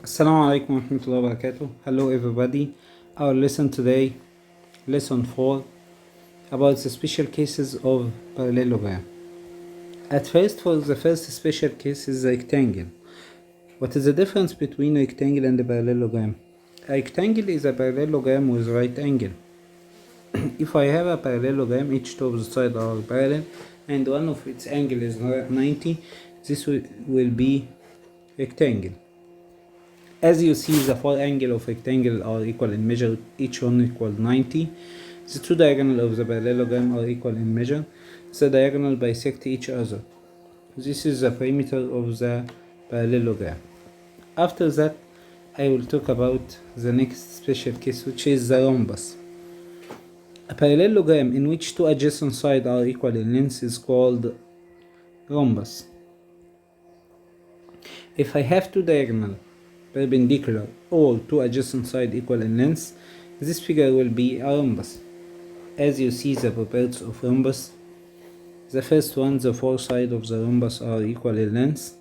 Assalamu alaikum wa rahmatullahi wa barakatuh. Hello everybody. Our lesson today, lesson 4, about the special cases of parallelogram. At first, for the first special case is the rectangle. What is the difference between rectangle and a parallelogram? A rectangle is a parallelogram with right angle. If I have a parallelogram, each two of the sides are parallel and one of its angle is 90, this will be rectangle. As you see, the four angles of rectangle are equal in measure, each one equal 90. The two diagonals of the parallelogram are equal in measure. The diagonal bisect each other. This is the perimeter of the parallelogram. After that, I will talk about the next special case, which is the rhombus. A parallelogram in which two adjacent sides are equal in length is called rhombus. If I have two diagonals perpendicular or two adjacent sides equal in length, this figure will be a rhombus. As you see the properties of rhombus, the first one, the four sides of the rhombus are equal in length.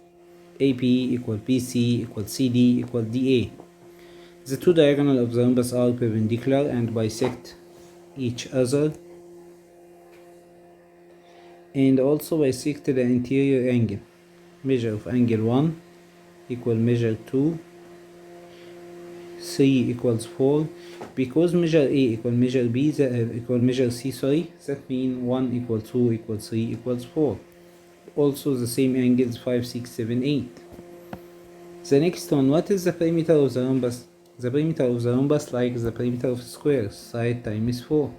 AP equal BC equal CD equal DA. The two diagonals of the rhombus are perpendicular and bisect each other, and also bisect the interior angle. Measure of angle 1 equal measure 2, 3 equals 4. Because measure A equal measure B equal measure C, that means 1 equal 2 equal 3 equals 4. Also the same angles 5, 6, 7, 8. The next one, what is the perimeter of the rhombus? The perimeter of the rhombus like the perimeter of a square, side times 4.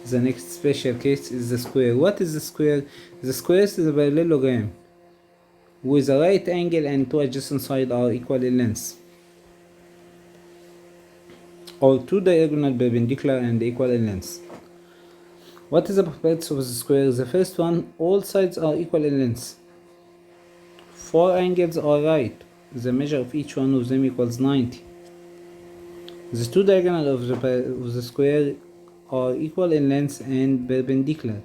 The next special case is the square. What is the square? The square is a parallelogram with a right angle and two adjacent sides are equal in length, or two diagonal perpendicular and equal in length. What is the properties of the square? The first one, all sides are equal in length. Four angles are right. The measure of each one of them equals 90. The two diagonals of the square are equal in length and perpendicular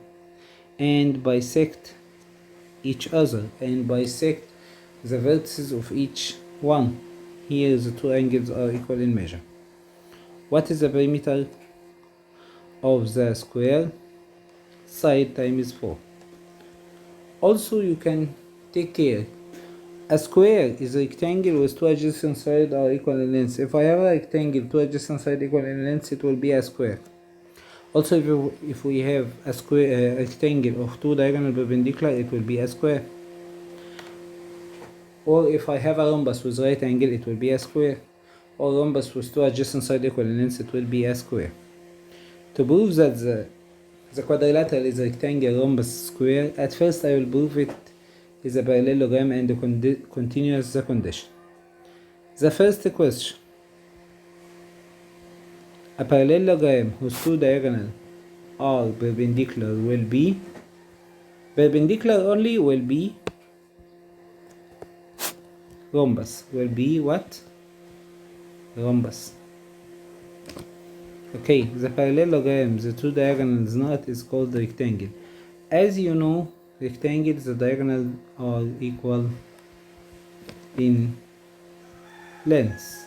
and bisect each other and bisect the vertices of each one. Here the two angles are equal in measure. What is the perimeter of the square? Side times 4. Also you can take care. A square is a rectangle with two adjacent sides are equal in length. If I have a rectangle, two adjacent sides equal in length, it will be a square. Also, if we have a square rectangle of two diagonal perpendicular, it will be a square. Or if I have a rhombus with right angle, it will be a square. Or rhombus with two adjacent sides equal in length, it will be a square. To prove that the quadrilateral is a rectangle, rhombus, square, at first I will prove it is a parallelogram and continuous the condition. The first question. A parallelogram whose two diagonals are perpendicular will be perpendicular only will be rhombus. Will be what? Rhombus. Okay, the parallelogram, the two diagonals not is called rectangle. As you know, rectangles, the diagonals are equal in length.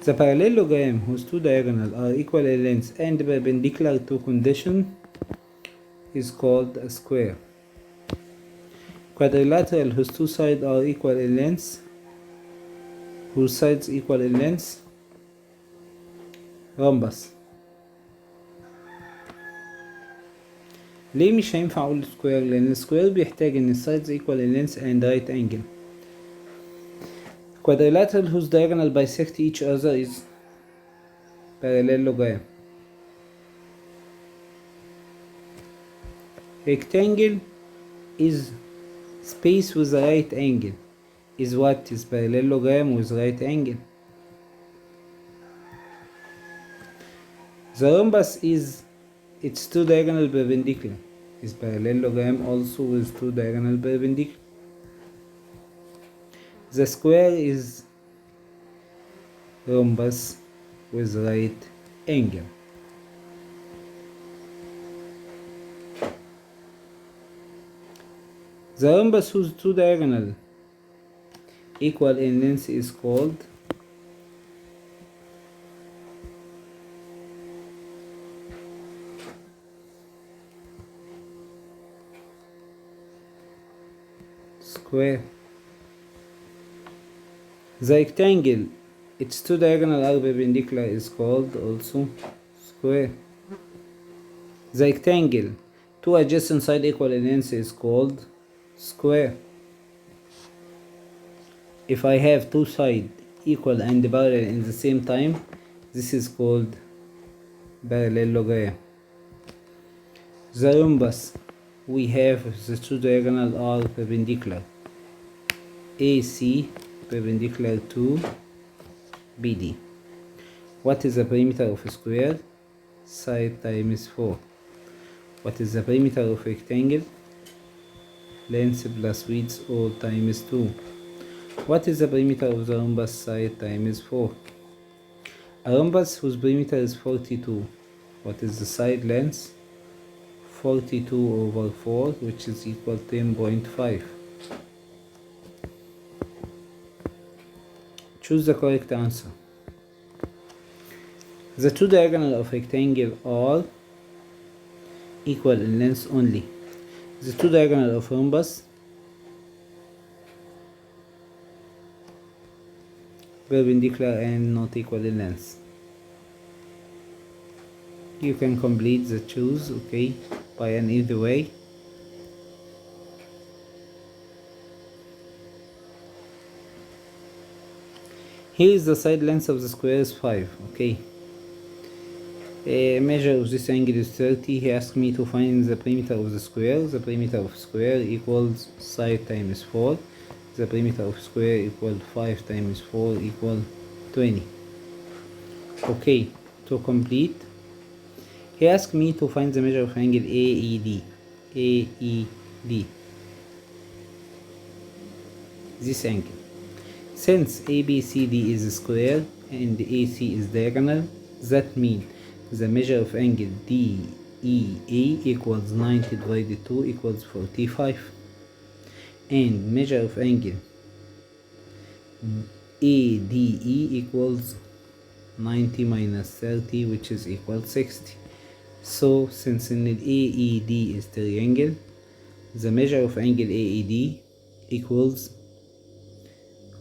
The parallelogram whose two diagonals are equal in length and perpendicular to condition is called a square. Quadrilateral whose two sides are equal in length, whose sides equal in length, rhombus. ليه مش هينفع اقول سكوير؟ لان السكوير بيحتاج ان السايدز equal in length and right angle. Quadrilateral whose diagonal bisect each other is parallelogram. Rectangle is space with a right angle. Is what? Is parallelogram with right angle. The rhombus is its two diagonal perpendicular. Is parallelogram also with two diagonal perpendicular. The square is rhombus with right angle. The rhombus whose two diagonals equal in length is called square. The rectangle its two diagonals are perpendicular is called also square. The rectangle two adjacent sides equal in length is called square. If I have two sides equal and parallel in the same time, this is called parallelogram. The rhombus we have the two diagonals are perpendicular. AC perpendicular to BD. What is the perimeter of a square? Side times 4. What is the perimeter of a rectangle? Length plus width all times 2. What is the perimeter of the rhombus? Side times 4. A rhombus whose perimeter is 42. What is the side length? 42 over 4, which is equal 10.5. Choose the correct answer. The two diagonals of rectangle are equal in length only. The two diagonals of rhombus perpendicular and not equal in length. You can complete the choose, okay, by an either way. Here is the side length of the square is 5, okay. A measure of this angle is 30. He asked me to find the perimeter of the square. The perimeter of square equals side times 4. The perimeter of square equals 5 times 4 equal 20. Okay, to complete, he asked me to find the measure of angle AED. AED. This angle. Since ABCD is square and AC is diagonal, that means the measure of angle DEA equals 90 divided 2 equals 45. And measure of angle ADE equals 90 minus 30, which is equal 60. So since in AED is triangle, the measure of angle AED equals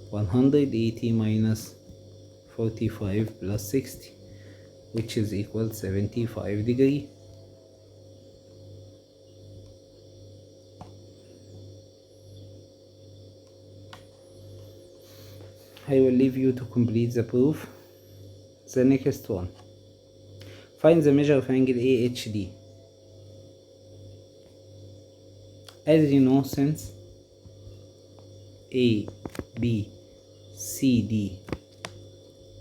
180 minus 45 plus 60, which is equal 75 degrees. I will leave you to complete the proof. The next one. Find the measure of angle AHD. As you know, since ABCD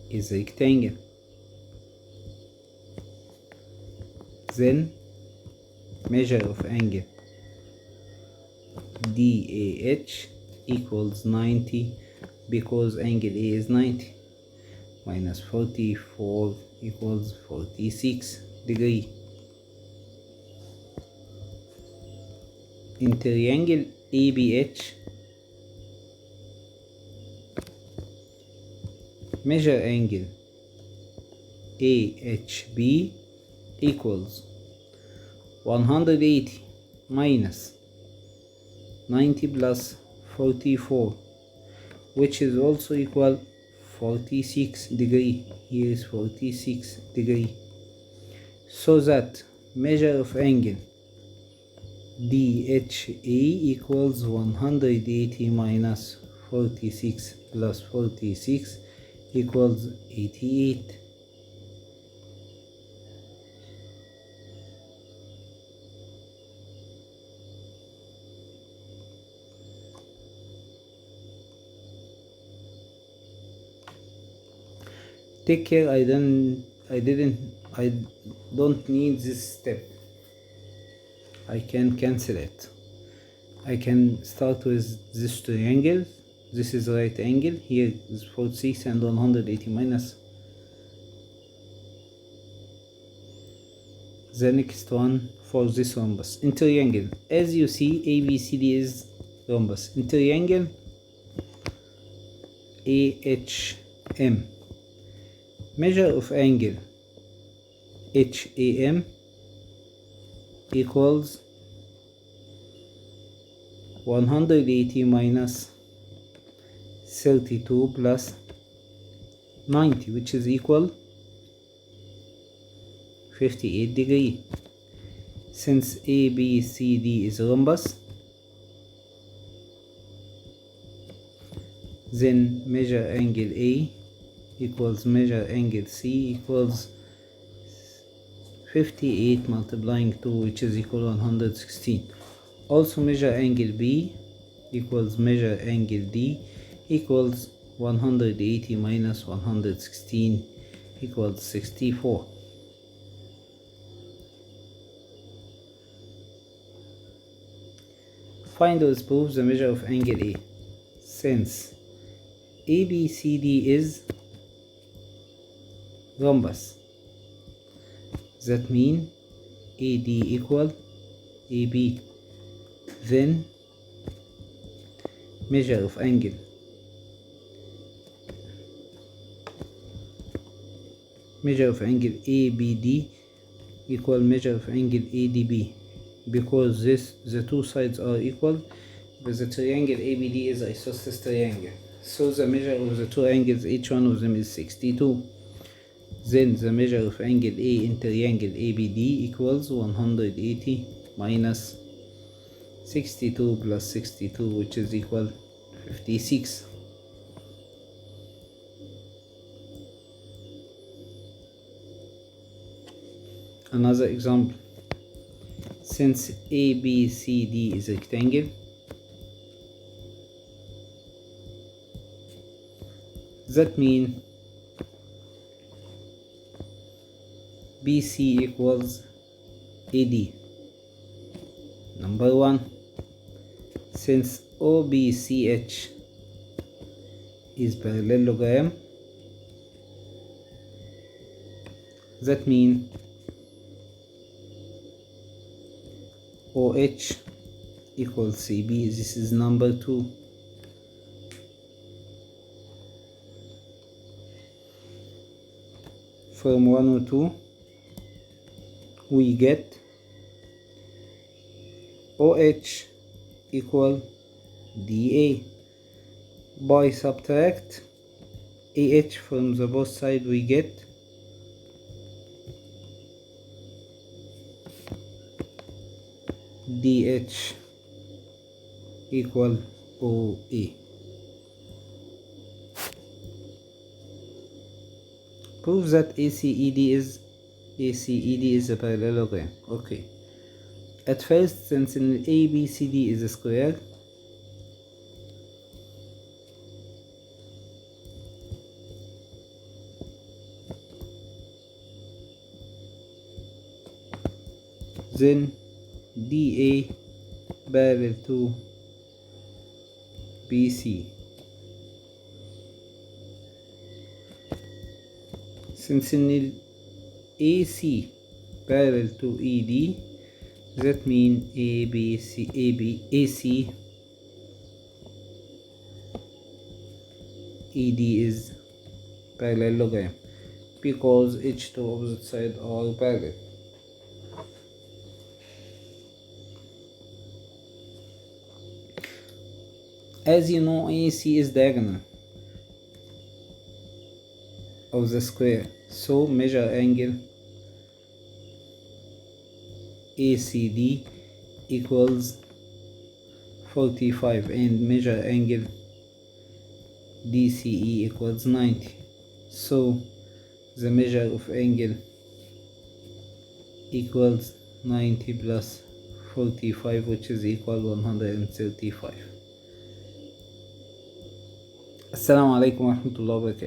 is a rectangle, then measure of angle DAH equals 90, because angle A is 90, minus 44 equals 46 degree. In triangle ABH, measure angle AHB equals 180 minus 90 plus 44, which is also equal 46 degree. Here is 46 degree. So that measure of angle DHA equals 180 minus 46 plus 46 equals 88. Take care, I don't need this step. I can cancel it. I can start with this triangle. This is right angle. Here is 46 and 180 minus. The next one for this rhombus. In triangle, as you see, ABCD is rhombus. In triangle AHM, measure of angle HAM equals 180 minus 32 plus 90, which is equal 58 degree. Since ABCD is rhombus, then measure angle A equals measure angle C equals 58 multiplying 2, which is equal 116. Also measure angle B equals measure angle D equals 180 minus 116 equals 64. Find or prove the measure of angle A. Since ABCD is rhombus, that means AD equal AB. Then measure of angle ABD equal measure of angle ADB, because the two sides are equal, but the triangle ABD is isosceles triangle, so the measure of the two angles, each one of them is 62. Then the measure of angle A in triangle ABD equals 180 minus 62 plus 62, which is equal 56. Another example. Since ABCD is a rectangle, that means BC equals AD. Number 1. Since OBCH is parallelogram, that means OH equals CB. This is number 2. From 1 or 2 we get OH equal DA. By subtract AH from the both sides we get DH equal OA. Prove that ACED is a parallelogram. Okay. At first, since an ABCD is a square, then DA parallel to BC. Since in AC parallel to ED, that means AC ED is parallelogram, because each two opposite sides are parallel. As you know, AC is diagonal of the square, so measure angle ACD equals 45 and measure angle DCE equals 90. So the measure of angle equals 90 plus 45, which is equal 135. Assalamu alaikum wa rahmatullahi wa barakatuh.